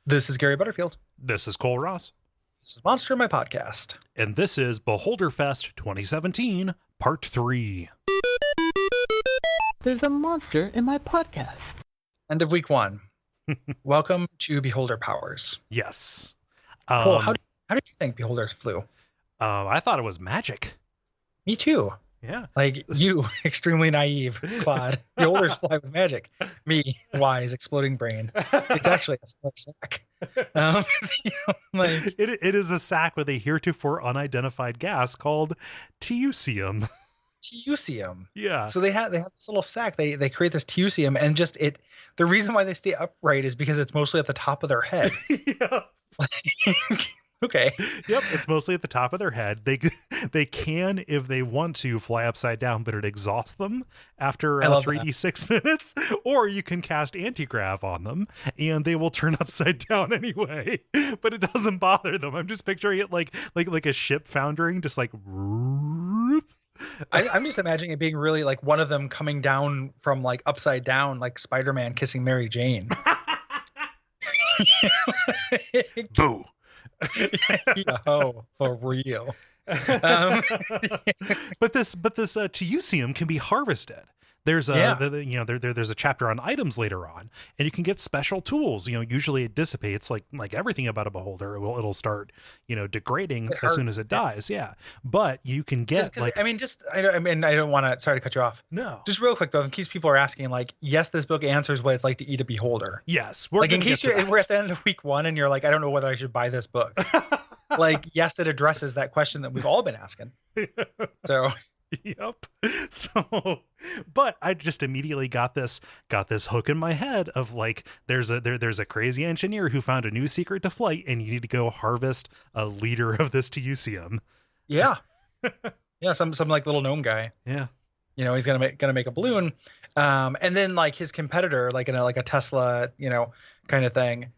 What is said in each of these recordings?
This is Gary Butterfield. This is Cole Ross. This is Monster My Podcast. And this is Beholderfest 2017, Part 3. There's a monster in my podcast. End of week 1. Welcome to Beholder Powers. Yes. Cole, how did you think Beholder flew? I thought it was magic. Me too. Yeah. Like you, extremely naive, Claude. Beholders fly with magic. Me, wise, exploding brain. It's actually a slip sack. It is a sack with a heretofore unidentified gas called teucium. Teucium. Yeah. So they have this little sack. They create this teucium, and the reason why they stay upright is because it's mostly at the top of their head. Yeah. Okay. Yep, it's mostly at the top of their head. They can, if they want to, fly upside down, but it exhausts them after 3d6 minutes. Or you can cast anti-grav on them, and they will turn upside down anyway. But it doesn't bother them. I'm just picturing it like a ship foundering, just like. I'm just imagining it being really like one of them coming down from like upside down, like Spider-Man kissing Mary Jane. Boo. Oh, for real. But this teucium can be harvested. There's there's a chapter on items later on, and you can get special tools. Usually it dissipates like everything about a beholder. It'll start degrading as soon as it dies. Yeah, but you can get I don't want to. Sorry to cut you off. No, just real quick though, in case people are asking, like, yes, this book answers what it's like to eat a beholder. Yes, we're in case we're at the end of week 1 and you're like, I don't know whether I should buy this book. Like, yes, it addresses that question that we've all been asking. So. Yep. So, but I just immediately got this hook in my head of like, there's a crazy engineer who found a new secret to flight, and you need to go harvest a liter of this teucium. Yeah. Yeah. Some like little gnome guy. Yeah. He's gonna make a balloon, and then like his competitor, like in a Tesla, kind of thing,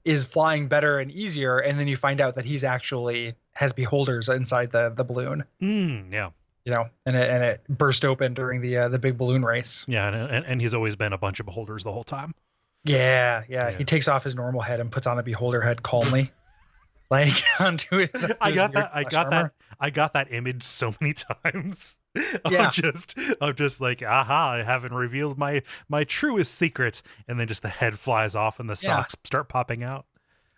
is flying better and easier, and then you find out that he's actually has beholders inside the balloon. Yeah. And it burst open during the big balloon race. Yeah, and he's always been a bunch of beholders the whole time. Yeah. He takes off his normal head and puts on a beholder head calmly, like onto his. I got that image so many times. Yeah. Of just like, aha, I haven't revealed my truest secret, and then just the head flies off and the stalks start popping out.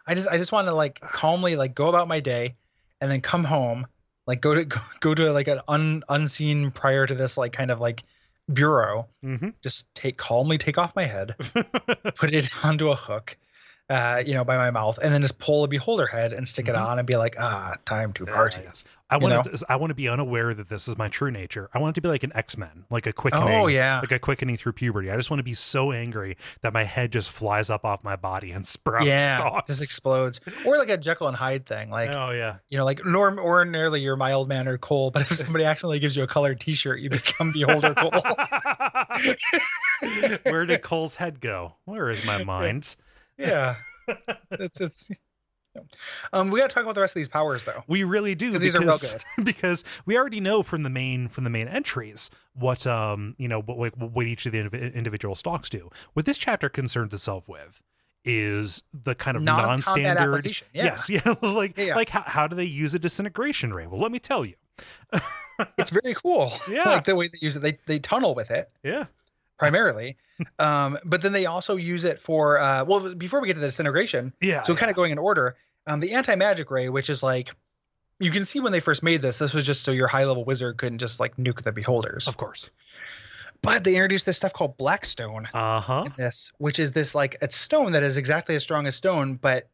I just want to like calmly like go about my day, and then come home. Like go to like an unseen prior to this like kind of like bureau. Just calmly take off my head, put it onto a hook, by my mouth, and then just pull a beholder head and stick it on and be like, time to party. Yes. I want to be unaware that this is my true nature. I want it to be like an X-Men, like a quickening, like a quickening through puberty. I just want to be so angry that my head just flies up off my body and sprouts stalks. Just explodes. Or like a Jekyll and Hyde thing. Like, like ordinarily you're mild-mannered Cole, but if somebody accidentally gives you a colored t-shirt, you become Beholder Cole. Where did Cole's head go? Where is my mind? Yeah. It's we got to talk about the rest of these powers though. We really do, because these are real good. Because we already know from the main entries what what each of the individual stalks do. What this chapter concerns itself with is the kind of non-standard. Yes, like how do they use a disintegration ray? Well, let me tell you. It's very cool. Yeah, like the way they use it. They tunnel with it. Yeah. Primarily, but then they also use it for before we get to the disintegration, so kind of going in order, the anti-magic ray, which is like, you can see when they first made this was just so your high-level wizard couldn't just like nuke the beholders, of course, but they introduced this stuff called Blackstone in this, which is this like a stone that is exactly as strong as stone but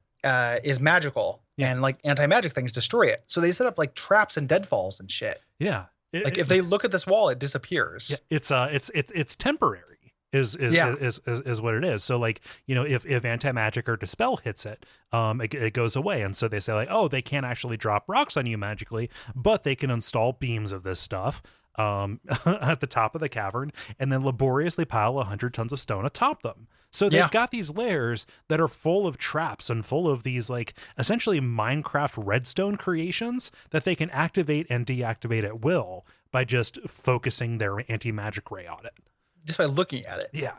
is magical, and like anti-magic things destroy it, so they set up like traps and deadfalls and shit. Like if they look at this wall, it disappears. Yeah, it's temporary is what it is. So like, if anti-magic or dispel hits it, it goes away. And so they say like, oh, they can't actually drop rocks on you magically, but they can install beams of this stuff at the top of the cavern and then laboriously pile 100 tons of stone atop them. So they've got these layers that are full of traps and full of these like essentially Minecraft redstone creations that they can activate and deactivate at will by just focusing their anti-magic ray on it. Just by looking at it. Yeah.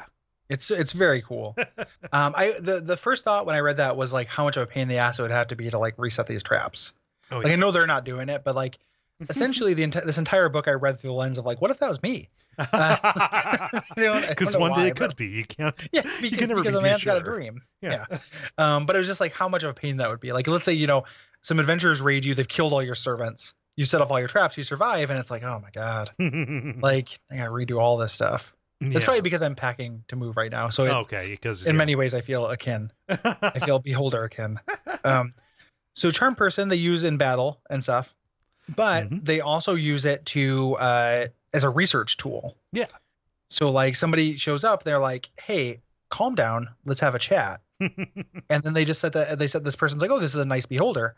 It's very cool. The first thought when I read that was like how much of a pain in the ass it would have to be to like reset these traps. Oh, Like I know they're not doing it, but like essentially this entire book I read through the lens of like, what if that was me? Because one day it could be. You can't. Yeah, you can never because be a man's sure. got a dream. Yeah. But it was just like how much of a pain that would be. Like let's say some adventurers raid you, they've killed all your servants, you set up all your traps, you survive, and it's like, oh my god, like I gotta redo all this stuff. It's probably because I'm packing to move right now. So okay, because in many ways I feel akin. I feel beholder akin. So charm person they use in battle and stuff, but they also use it to as a research tool. Yeah. So like somebody shows up, they're like, "Hey, calm down, let's have a chat." And then they just said this person's like, "Oh, this is a nice beholder.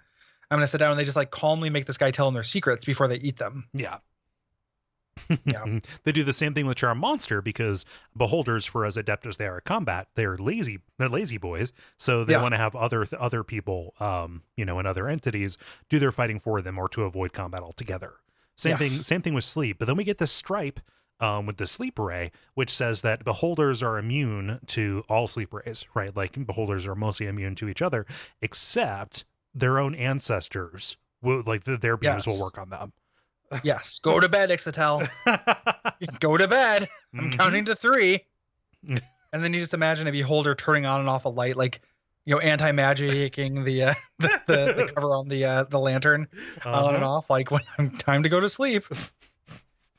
I'm gonna sit down," and they just like calmly make this guy tell them their secrets before they eat them. Yeah. Yeah. They do the same thing with charm monster because beholders, for as adept as they are at combat, they're lazy boys, so they want to have other people and other entities do their fighting for them or to avoid combat altogether. Same thing with sleep. But then we get this stripe with the sleep ray, which says that beholders are immune to all sleep rays, right? Like beholders are mostly immune to each other, except their own ancestors will, like their beams will work on them. Yes. Go to bed, Ixatel. Go to bed. I'm counting to 3. And then you just imagine a beholder turning on and off a light, like, anti-magicking the cover on the lantern on and off, like when I'm time to go to sleep.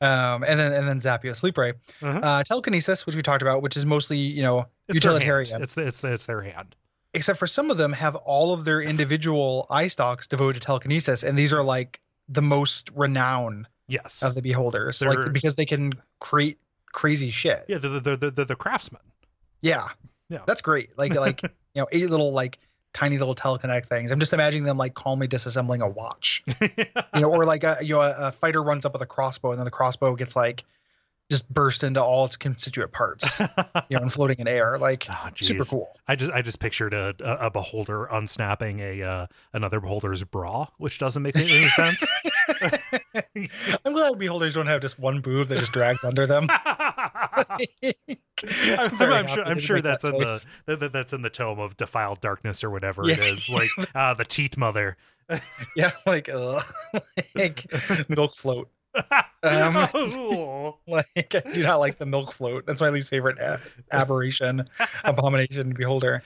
And then zap you a sleep ray. Telekinesis, which we talked about, which is mostly, utilitarian. It's their hand. Except for some of them have all of their individual eye stalks devoted to telekinesis, and these are like the most renowned of the beholders, like because they can create crazy shit. Yeah, they're the craftsmen. Yeah, that's great. Like 8 little like tiny little telekinetic things. I'm just imagining them like calmly disassembling a watch, or like a fighter runs up with a crossbow and then the crossbow gets like just burst into all its constituent parts, and floating in air, like super cool. I just pictured a beholder unsnapping another beholder's bra, which doesn't make any sense. I'm glad beholders don't have just one boob that just drags under them. I'm sure that's in the tome of Defiled Darkness or whatever it is, like the teat mother. Yeah, like milk float. Like I do not like the milk float. That's my least favorite aberration, abomination, beholder.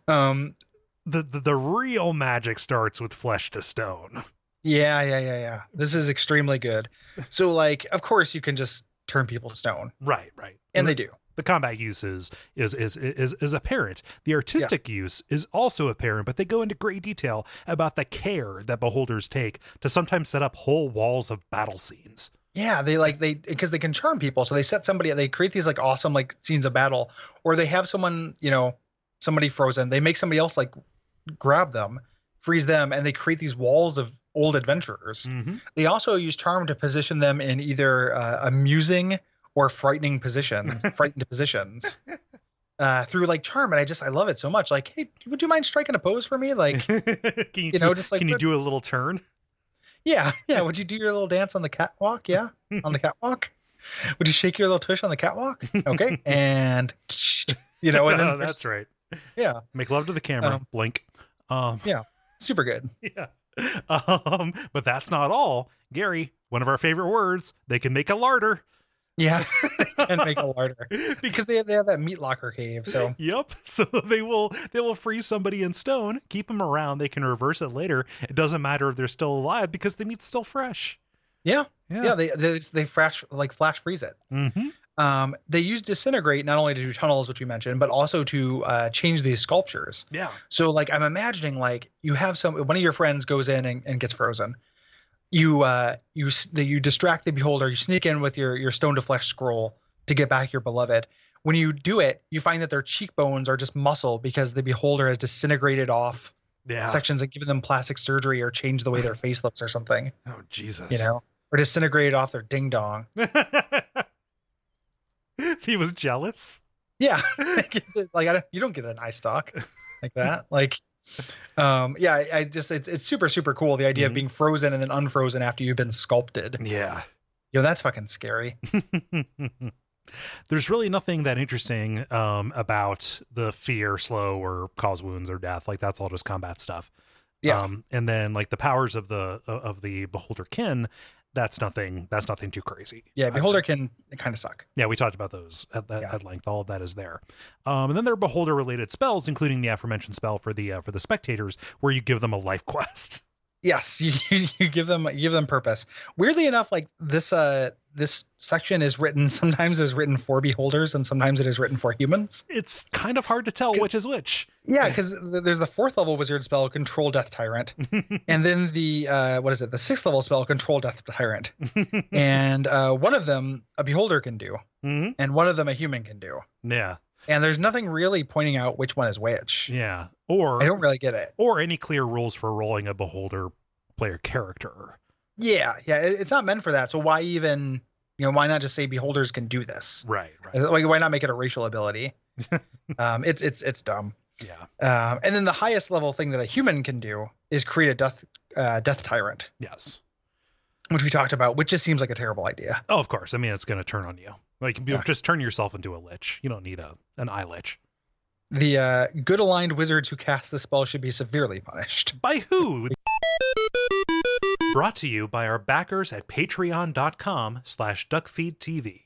The real magic starts with flesh to stone. Yeah. This is extremely good. So like, of course you can just turn people to stone. Right. And they do. The combat use is apparent. The artistic use is also apparent, but they go into great detail about the care that beholders take to sometimes set up whole walls of battle scenes. Yeah, because they can charm people. So they create these like awesome like scenes of battle, or they have someone, somebody frozen. They make somebody else like grab them, freeze them, and they create these walls of old adventurers. They also use charm to position them in either amusing or frightened positions through like charm. And I love it so much. Like, hey, would you mind striking a pose for me? Like, can you do a little turn? Yeah. Would you do your little dance on the catwalk? Yeah. On the catwalk. Would you shake your little tush on the catwalk? Okay. And and then that's right. Yeah. Make love to the camera. Blink. Yeah. Super good. Yeah. But that's not all. Gary, one of our favorite words, they can make a larder. Yeah, and make a larder because they have that meat locker cave. So yep. So they will freeze somebody in stone, keep them around. They can reverse it later. It doesn't matter if they're still alive because the meat's still fresh. Yeah. They flash freeze it. They use disintegrate not only to do tunnels, which you mentioned, but also to change these sculptures. Yeah. So like I'm imagining like you have one of your friends goes in and gets frozen. You distract the beholder. You sneak in with your stone to flesh scroll to get back your beloved. When you do it, you find that their cheekbones are just muscle because the beholder has disintegrated off sections and given them plastic surgery or changed the way their face looks or something. Oh Jesus! Or disintegrated off their ding dong. He was jealous. Yeah, like you don't get an eye stalk like that. Like. It's super, super cool. The idea of being frozen and then unfrozen after you've been sculpted. Yeah. That's fucking scary. There's really nothing that interesting about the fear, slow, or cause wounds or death. Like that's all just combat stuff. Yeah. And then like the powers of the Beholderkin, that's nothing too crazy. Yeah, Beholder can kind of suck. Yeah, we talked about those at length. All of that is there. And then there are Beholder related spells, including the aforementioned spell for the spectators, where you give them a life quest. Yes, you give them purpose. Weirdly enough, like this section is written for beholders and sometimes it is written for humans. It's kind of hard to tell which is which. Yeah, because there's the 4th level wizard spell Control Death Tyrant, and then the the 6th level spell Control Death Tyrant, and one of them a beholder can do, and one of them a human can do. Yeah. And there's nothing really pointing out which one is which. Yeah. Or I don't really get it. Or any clear rules for rolling a beholder player character. Yeah. It's not meant for that. So why even, why not just say beholders can do this? Right. Like, why not make it a racial ability? It's dumb. Yeah. And then the highest level thing that a human can do is create a death tyrant. Yes. Which we talked about, which just seems like a terrible idea. Oh, of course. I mean, it's going to turn on you. Like, just turn yourself into a lich. You don't need an eye lich. The good aligned wizards who cast the spell should be severely punished. By who? Brought to you by our backers at patreon.com/duckfeed.tv.